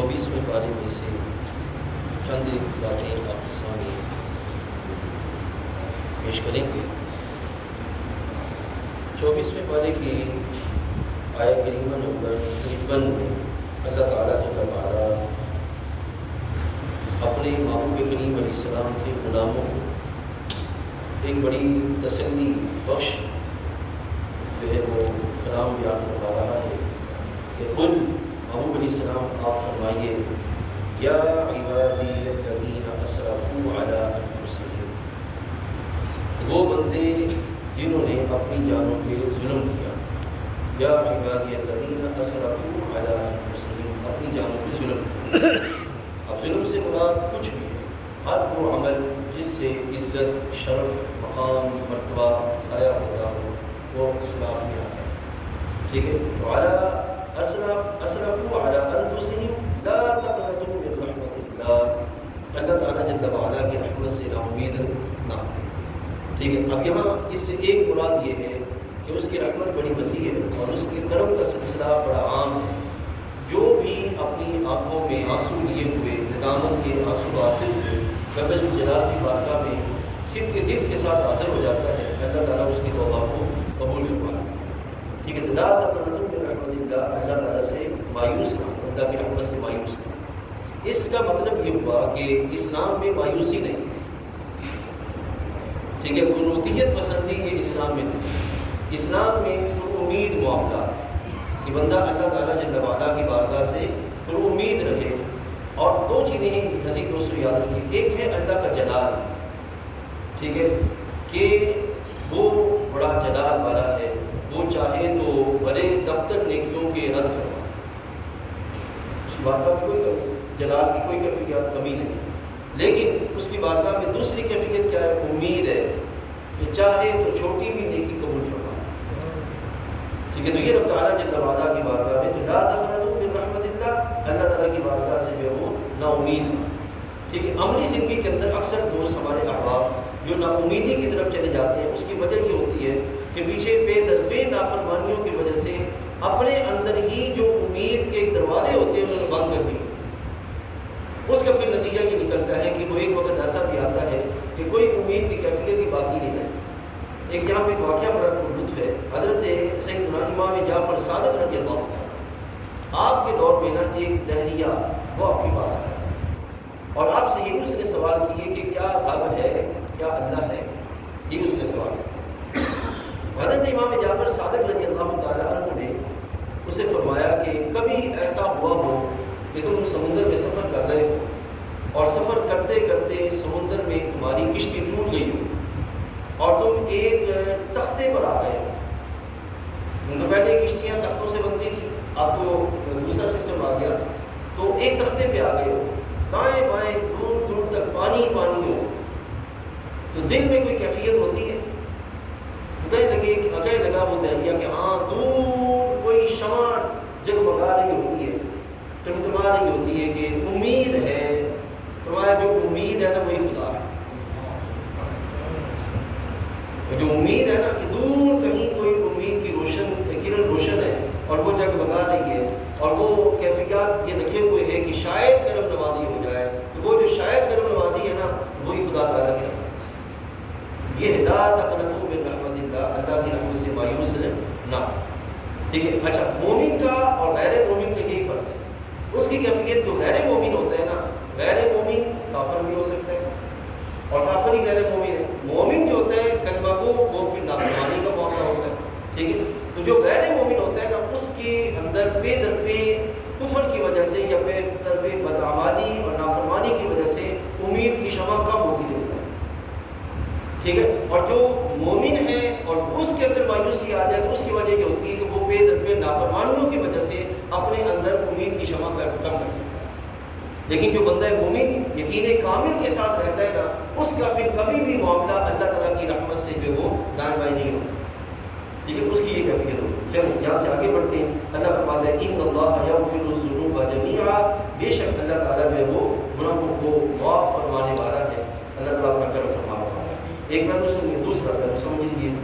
24ویں پارے میں سے چند ایک باتیں آپ کے سامنے پیش کریں گے۔ 24ویں پارے کی آیت کریمہ نمبر 53 میں اللہ تعالیٰ جل وعلا اپنے محبوب کریم علیہ السلام کے غلاموں کو ایک بڑی تسلی بخش جو ہے وہ کلام بیان فرما رہا ہے کہ قل محبوب علیہ السلام آپ فرمائیے یا عبادی الذین اسرفوا علی انفسہم، وہ بندے جنہوں نے اپنی جانوں پہ ظلم کیا۔ یا عبادی الذین اسرفوا علی انفسہم، اپنی جانوں پہ ظلم کیا۔ اب ظلم سے مراد کچھ بھی ہے، ہر وہ عمل جس سے عزت، شرف، مقام، مرتبہ ضائع ہوتا ہو وہ اسراف میں آتا ہے۔ ٹھیک ہے، تو اسرفوا علی انفسہم لا تقنطوا من رحمت اللہ، اللہ تعالیٰ جل وعلا کی رحمت سے نا امید نہ ہو۔ ٹھیک ہے، اب یہاں اس سے ایک مراد یہ ہے کہ اس کی رحمت بڑی وسیع ہے اور اس کے کرم کا سلسلہ بڑا عام ہے۔ جو بھی اپنی آنکھوں میں آنسو لیے ہوئے ندامت کے آنسو آتے ہوئے رب ذوالجلال کی بارگاہ میں صدق کے دل کے ساتھ حاضر ہو جاتا ہے، اللہ تعالیٰ اس کی توبہ کو قبول فرماتا ہے۔ ٹھیک ہے، لا تقنطوا من رحمت اللہ، اللہ تعالیٰ سے مایوس نہ، اللہ کی رحمت سے مایوس نہ۔ اس کا مطلب یہ ہوا کہ اسلام میں مایوسی نہیں۔ ٹھیک ہے، قنوطیت پسندی یہ اسلام میں نہیں۔ اسلام میں پر امید معاملہ کہ بندہ اللہ تعالیٰ جل وعلا کی بارگاہ سے پر امید رہے۔ اور دو چیزیں عزیز دوستو یاد رکھیں، ایک ہے اللہ کا جلال، ٹھیک ہے، کہ وہ بڑا جلال والا ہے، وہ چاہے تو بڑے دفتر نیکیوں کے رد کروا، اس کی بارگاہ میں کوئی جلال کی کوئی کیفیت کمی نہیں۔ لیکن اس کی بارگاہ میں دوسری کیفیت کیا ہے؟ امید ہے کہ چاہے تو چھوٹی بھی نیکی قبول فرما۔ ٹھیک ہے، تو یہ رب تعالیٰ جل وعلا کی بارگاہ میں تو لا تقنطوا من رحمت اللہ، اللہ تعالیٰ کی بارگاہ سے جو وہ نا امید ہو۔ ٹھیک ہے، عملی زندگی کے اندر اکثر دوست ہمارے احباب جو نا امیدی کی طرف چلے جاتے ہیں، اس کی وجہ یہ ہوتی ہے کہ پیچھے بے نافرمانیوں کی وجہ سے اپنے اندر ہی جو امید کے دروازے ہوتے ہیں انہوں نے بند کر دیے۔ اس کا پھر نتیجہ یہ نکلتا ہے کہ وہ ایک وقت ایسا بھی آتا ہے کہ کوئی امید کی کیفیت ہی باقی نہیں رہتی۔ ایک یہاں پہ ایک واقعہ بڑا لطف ہے، حضرت سیدنا امام جعفر صادق رضی اللہ عنہ، آپ کے دور میں نا ایک دہریہ وہ آپ کے پاس آیا اور آپ سے یہی اس نے سوال کیے کہ کیا رب ہے، کیا اللہ ہے، یہ اس نے سوال کیا۔ حضرت امام جعفر صادق رضی اللہ تعالیٰ عنہ نے اسے فرمایا کہ کبھی ایسا ہوا ہو کہ تم سمندر میں سفر کر رہے ہو اور سفر کرتے کرتے سمندر میں تمہاری کشتی ٹوٹ گئی ہو اور تم ایک تختے پر آ گئے ہو۔ ان کو پہلے کشتیاں تختوں سے بنتی تھی، اب تو دوسرا سسٹم آ گیا، تو ایک تختے پہ آ گئے ہو، دائیں بائیں دور دور تک پانی پانی ہو، تو دل میں کوئی کیفیت ہوتی ہے، کہنے لگا وہ دہریہ کہ ہاں دور کوئی شمع جگمگا رہی ہوتی ہے، ٹمٹما رہی ہوتی ہے کہ امید ہے۔ فرمایا جو امید ہے نا وہی خدا ہے، جو امید ہے نا کہ دور کہیں کوئی امید کی کرن روشن ہے اور وہ جگمگا رہی ہے اور وہ کیفیات یہ رکھے ہوئے ہے کہ شاید کرم نوازی ہو جائے، تو وہ جو شاید کرم نوازی ہے نا وہی خدا تعالیٰ کی رحمت۔ یہ لا تقنطوا من رحمت اللہ، اللہ کی رحمت سے مایوس نہ۔ ٹھیک ہے، اچھا مومن کا اور غیر مومن کا یہی فرق ہے۔ اس کی کیفیت جو غیر مومن ہوتا ہے نا، غیر مومن کافر بھی ہو سکتا ہے اور کافر ہی غیر مومن ہے۔ مومن جو ہوتا ہے کلمہ کو وہ پھر نافرمانی کا معاملہ ہوتا ہے۔ ٹھیک ہے، تو جو غیر مومن ہوتا ہے نا اس کے اندر پے در پے کفر کی وجہ سے یا پہ طرف بدعمالی اور نافرمانی کی وجہ سے امید کی شمع کم ہوتی جاتی ہے۔ ٹھیک ہے، اور جو مومن ہے اور اس کے اندر مایوسی آ جائے تو اس کی وجہ یہ ہوتی ہے کہ وہ پے در پے نافرمانیوں کی وجہ سے اپنے اندر امید کی شمع کم کرتا ہے۔ لیکن جو بندہ مومن یقین کامل کے ساتھ رہتا ہے نا، اس کا پھر کبھی بھی معاملہ اللہ تعالیٰ کی رحمت سے جو وہ دائیں بائیں نہیں ہوتا۔ ٹھیک ہے، اس کی یہ کیفیت ہوتی ہے۔ چلو یہاں سے آگے بڑھتے ہیں۔ اللہ فرماتا ہے ان اللہ یغفر الذنوب جميعا، بے شک اللہ تعالیٰ جو ہے وہ گناہوں کو معاف فرمانے والا ہے۔ اللہ تعالیٰ اپنا کرم فرما رہا ہے۔ ایک پہلو سنیے، دوسرا پہلو سمجھ لیجیے۔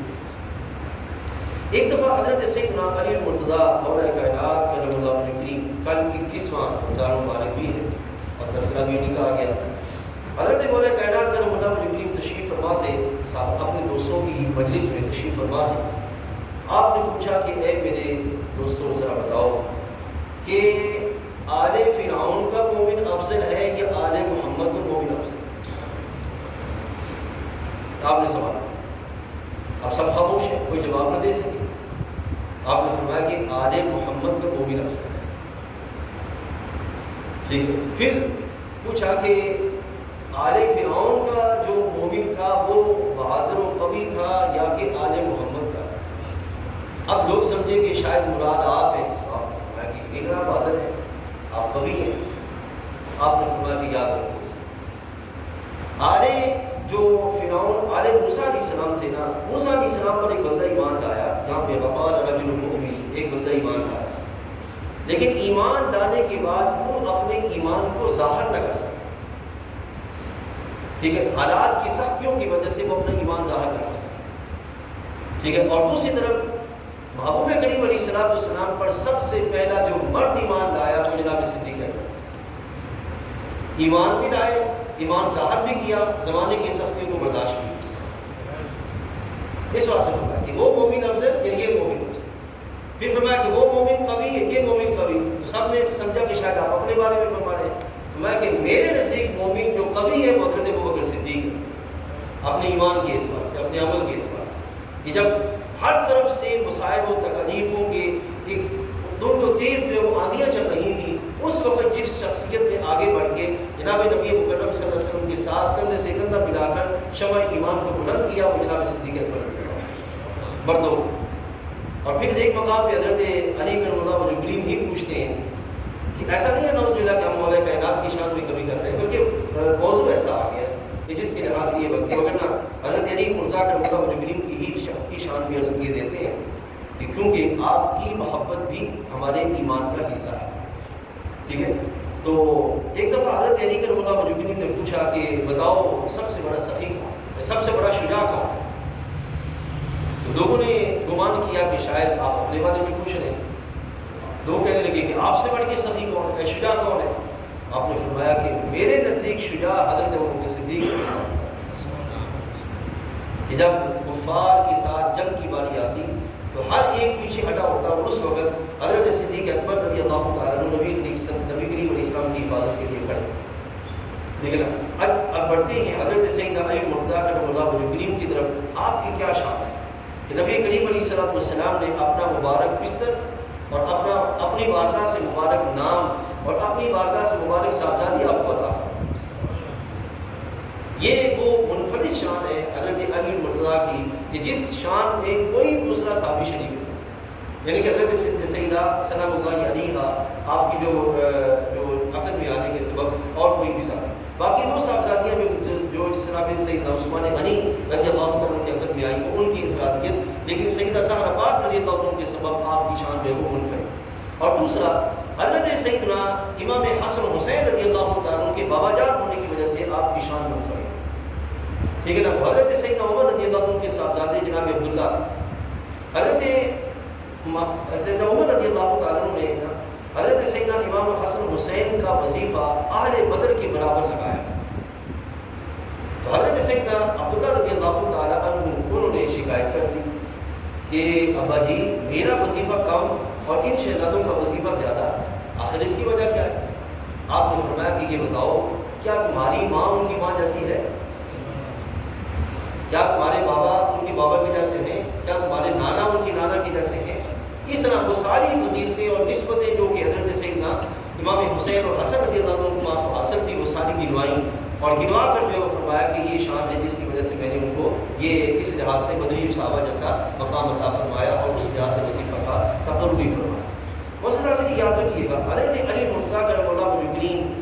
ایک دفعہ حضرت سیدنا علی المرتضیٰ مولا کائنات کرم اللہ وجہ کریم، کل 21واں رمضان مبارک بھی ہے اور تذکرہ بھی انہیں کہا گیا، حضرت مولا کائنات کرم اللہ وجہ کریم تشریف فرما تھے، اپنے دوستوں کی مجلس میں تشریف فرما ہے۔ آپ نے پوچھا کہ اے میرے دوستوں ذرا بتاؤ کہ آل فرعون کا مومن افضل ہے یا آل محمد کا مومن افضل ہے؟ آپ نے سوال کیا، آپ سب خاموش ہیں، کوئی جواب نہ دے سکے۔ آپ نے فرمایا کہ آل محمد کا مومن افضل ہے، ٹھیک ہے۔ پھر پوچھا کہ آل فرعون کا جو مومن تھا وہ بہادر و قوی تھا یا کہ آل محمد کا؟ اب لوگ سمجھے کہ شاید مراد آپ ہیں، آپ نے فرمایا کہ یہ آپ بہادر ہیں، آپ قوی ہیں۔ آپ نے فرمایا کہ یاد رکھو، آل جو فرعون آل موسیٰ علیہ السلام تھے نا، موسیٰ علیہ السلام پر ایک بندہ ایمان لایا، یہاں پہ وقال رجل مؤمن، ایک بندہ ایمان لایا، لیکن ایمان لانے کے بعد وہ اپنے ایمان کو ظاہر نہ کر سکتا، ٹھیک ہے، حالات کی سختیوں کی وجہ سے وہ اپنا ایمان ظاہر نہ کر سکتا، ٹھیک ہے۔ اور دوسری طرف محبوب کریم علیہ السلام پر سب سے پہلا جو مرد ایمان لایا وہ جناب صدیق اکبر، ایمان بھی لائے، ایمان ظاہر بھی کیا، زمانے کی سختیوں کو برداشت بھی کیا۔ اس واسطے فرمایا کہ وہ مومن افضل یا یہ مومن افضل، پھر فرمایا کہ وہ مومن قوی یا یہ مومن قوی، تو سب نے سمجھا کہ شاید آپ اپنے بارے میں فرما رہے ہیں۔ فرمایا کہ میرے نزدیک مومن جو قوی ہے وہ حضرت ابوبکر صدیق ہے، اپنے ایمان کے اعتبار سے، اپنے عمل کے اعتبار سے، کہ جب ہر طرف سے مصائب و تکلیفوں کے ایک دو تیز جو وہ آندیاں چل رہی تھیں، اس وقت جس شخصیت نے آگے بڑھ کے جناب نبی مکرم صلی اللہ علیہ وسلم کے ساتھ کندھے سے کندھا ملا کر شمع ایمان کو بلند کیا، وہ جناب صدیق اکبر بردو۔ اور پھر ایک مقام پہ حضرت علی کرم اللہ وجہ کریم ہی پوچھتے ہیں کہ ایسا نہیں ہے نعوذ باللہ کہ ہم مولا کائنات کی شان میں کمی کرتے ہیں، بلکہ موضوع ایسا آ گیا کہ جس کے لحاظ سے یہ وقت وغیرہ حضرت علی مرتضیٰ کرم اللہ وجہ کریم کی شان بھی عرض کیے دیتے ہیں کہ کیونکہ آپ کی محبت بھی ہمارے ایمان کا حصہ ہے، ٹھیک ہے۔ تو ایک دفعہ حضرت علی کرم اللہ وجہ کریم نے پوچھا کہ بتاؤ سب سے بڑا سخی کون ہے، سب سے بڑا شجاع کون ہے؟ تو لوگوں نے گمان کیا کہ شاید آپ اپنے بارے میں پوچھ رہے ہیں، لوگ کہنے لگے کہ آپ سے بڑھ کے سخی کون ہے، شجاع کون ہے؟ آپ نے فرمایا کہ میرے نزدیک شجاع حضرت ابوبکر صدیق ہے، کہ جب کفار کے ساتھ جنگ کی باری آتی تو ہر ایک پیچھے ہٹا ہوتا اور اس وقت حضرت صدیق اکبر رضی اللہ تعالیٰ عنہ نبی کریم علیہ السلام کی حفاظت کے لیے کھڑے، ٹھیک ہے نا۔ اب بڑھتے ہیں حضرت سیدنا علی مرتضیٰ کرم اللہ وجہ کریم کی طرف۔ آپ کی کیا شان ہے کہ نبی کریم علیہ السلام نے اپنا مبارک بستر اور اپنی بارگاہ سے مبارک نام اور اپنی بارگاہ سے مبارک صاحبزادی آپ کو عطا فرمائی۔ یہ وہ منفرد شان ہے حضرت علی مرتضیٰ کی کہ جس شان میں کوئی دوسرا صحابی شریک نہیں، یعنی کہ حضرت سیدہ سلام اللہ علیہا آپ کی جو عقد میں آنے کے سبب اور کوئی بھی صحابی، باقی دو صاحبزادیاں جو جس طرح سیدنا عثمان غنی رضی اللہ عنہ کی عقد میں آئیں وہ ان کی انفرادیت، لیکن سیدہ زہرا پاک رضی اللہ عنہ کے سبب آپ کی شان جو ہے وہ منفرد۔ اور دوسرا حضرت سیدنا امام حسن حسین رضی اللہ تعالیٰ عنہ کے بابا جان ہونے کی وجہ سے آپ کی شان منفرد، ٹھیک ہے نا۔ حضرت سیدنا عمر رضی اللہ عنہ کے صاحبزادے جناب عبداللہ، حضرت سیدنا عمر رضی اللہ تعالیٰ عنہ نے حضرت سیدنا امام حسن حسین کا وظیفہ اہل بدر کے برابر لگایا، تو حضرت سیدنا عبداللہ رضی اللہ تعالیٰ عنہ انہوں نے شکایت کر دی کہ ابا جی میرا وظیفہ کم اور ان شہزادوں کا وظیفہ زیادہ، آخر اس کی وجہ کیا ہے؟ آپ نے فرمایا کہ یہ بتاؤ کیا تمہاری ماں ان کی ماں جیسی ہے؟ کیا تمہارے بابا ان کے بابا کے جیسے ہیں؟ کیا تمہارے نانا ان کے نانا کے جیسے ہیں؟ اس طرح وہ ساری فضیلتیں اور نسبتیں جو کہ حضرت سیدنا امام حسین اور حسن رضی اللہ عنہ کو حاصل تھی وہ ساری گنوائیں اور گنوا کر جو ہے وہ فرمایا کہ یہ شان ہے جس کی وجہ سے میں نے ان کو یہ اس لحاظ سے بدری صحابہ جیسا مقام عطا فرمایا اور اس لحاظ سے وظیفہ کا تقرر بھی فرمایا۔ موسیٰ سے یاد رکھیے گا حضرت علی مرتضیٰ کرم اللہ وجہ کریم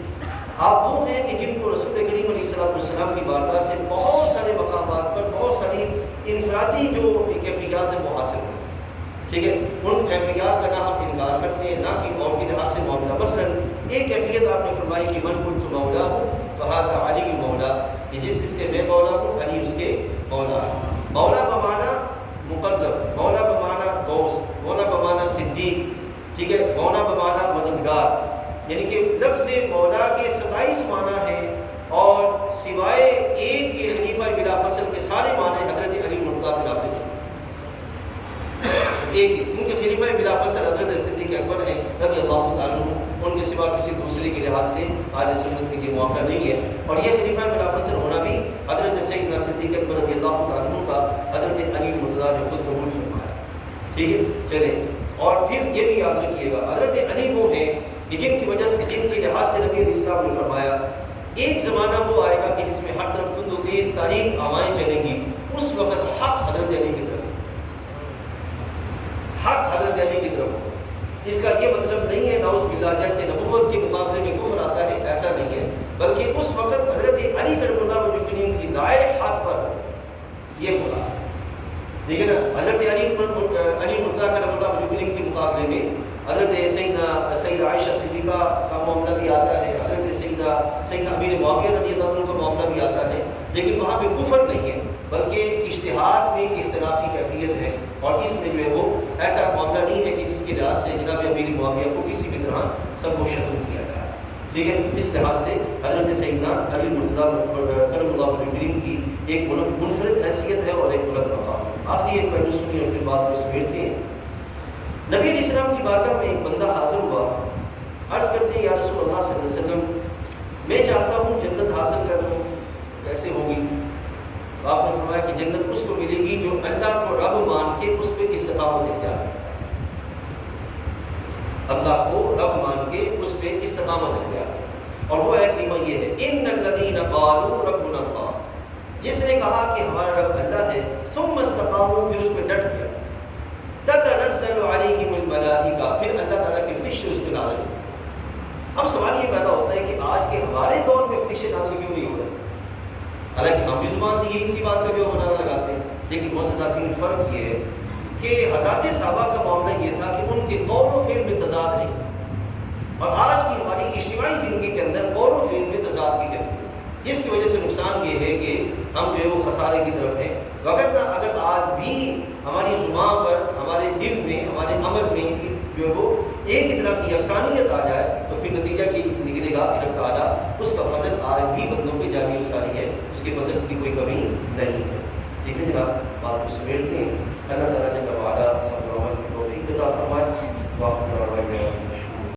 آپ وہ ہیں کہ جن کو رسول کریم علیہ السلام کی بارگاہ سے بہت سارے مقامات پر بہت ساری انفرادی جو کیفیات ہیں وہ حاصل ہوئی، ٹھیک ہے۔ ان کیفیات کا نہ ہم انکار کرتے ہیں نہ کہ اور کے لحاظ سے معاملہ۔ مثلاً ایک کیفیت آپ نے فرمائی کہ من قلت مولا ہوں فہذا علی کی مولا، کہ جس کے میں مولا ہوں علی اس کے مولا۔ مولا بمانا مقرب، مولا بمانا مونا بمانا صدیق، ٹھیک ہے، مونا بمانا مددگار، یعنی کہ لفظ مولا کے 27 معنی ہیں، اور سوائے ایک کے خلیفہ بلا فصل کے سارے معنی حضرت علی مرتضیٰ بلا فصل ایک، کیونکہ خلیفہ بلا فصل حضرت صدیق اکبر ہیں رضی اللہ تعالیٰ عنہ، ان کے سوا کسی دوسرے کے لحاظ سے اہل سنت میں یہ معاملہ نہیں ہے، اور یہ خلیفہ بلا فصل ہونا بھی حضرت سیدنا صدیق اکبر رضی اللہ تعالیٰ عنہ کا حضرت علی مرتضیٰ نے خود قبول فرمایا، ٹھیک ہے، چلیں، اور پھر یہ بھی یاد رکھیے گا حضرت علی وہ ہیں کہ جن کی وجہ سے، جن کے لحاظ سے نبی علیہ السلام نے فرمایا ایک زمانہ وہ آئے گا کہ جس میں ہر طرف تند و تیز تاریک ہوائیں چلیں گی، اس وقت حق حضرت علی کی طرف، حق حضرت علی کی طرف ہو۔ اس کا یہ مطلب نہیں ہے نعوذ باللہ جیسے نبوت کے مقابلے میں کفر آتا ہے، ایسا نہیں ہے، بلکہ اس وقت حضرت علی کرم اللہ وجہ کریم کی رائے حق پر یہ بولا، ٹھیک ہے نا۔ حضرت علی مرتضیٰ کرم اللہ وجہ کریم کے مقابلے میں حضرت سیدہ عائشہ صدیقہ کا معاملہ بھی آتا ہے، حضرت سیدنا امیر معاویہ رضی اللہ عنہ کا معاملہ بھی آتا ہے، لیکن وہاں پہ کفر نہیں ہے، بلکہ اجتہاد میں اختلافی کیفیت ہے، اور اس میں جو ہے وہ ایسا معاملہ نہیں ہے کہ جس کے لحاظ سے جناب امیر معاویہ کو کسی بھی طرح سب و شتم کیا جائے، ٹھیک ہے۔ اس لحاظ سے حضرت سیدنا علی مرتضیٰ کرم اللہ وجہ کریم کی ایک منفرد حیثیت ہے اور ایک بلند مقام ہے۔ آخری ایک پہلو سنی اور پھر بات کو سمیٹتے ہیں۔ نبی علیہ السلام کی بارگاہ میں ایک بندہ حاضر ہوا، عرض کرتے ہیں یا رسول اللہ صلی اللہ علیہ وسلم میں چاہتا ہوں جنت حاصل کر لوں، کیسے ہوگی؟ آپ نے فرمایا کہ جنت اس کو ملے گی جو اللہ کو رب مان کے اس پہ استقامت اختیار کرے، اللہ کو رب مان کے اس پہ استقامت اختیار کرے، اور وہ ہے کلمہ یہ ہے ان الذین قالوا ربنا اللہ، جس نے کہا کہ ہمارا رب اللہ ہے، ثم استقاموا، پھر اس پہ ڈٹ گیا، تتنزل علیہم الملائکہ، پھر اللہ تعالیٰ کے فرشتے اس پہ نازل ہوتے ہیں۔ اب سوال یہ پیدا ہوتا ہے کہ آج کے ہمارے دور میں فرشتے نازل کیوں نہیں ہو رہے؟ حالانکہ ہم بھی زبان سے یہی سی بات کا جو بنانا لگاتے ہیں، لیکن معزز حاضرین فرق یہ ہے کہ حضرات صحابہ کا معاملہ یہ تھا کہ ان کے قول و فعل میں تضاد نہیں تھا، اور آج کی ہماری اجتماعی زندگی کے اندر قول و فعل میں تضاد کی کیفیت، جس کی وجہ سے نقصان یہ ہے کہ ہم جو ہے وہ خسارے کی طرف ہیں، وگرنہ اگر آج بھی ہماری زبان پر، ہمارے دل میں، ہمارے عمل میں جو ہے وہ ایک طرح کی یکسانیت آ جائے تو پھر نتیجہ یہ نکلے گا کہ رب تعالیٰ اس کا فضل آج بھی بندوں پہ جاری و ساری ہے، اس کے فضل کی کوئی کمی نہیں ہے، ٹھیک ہے جناب، بات کو سمیٹتے ہیں۔ اللہ تعالیٰ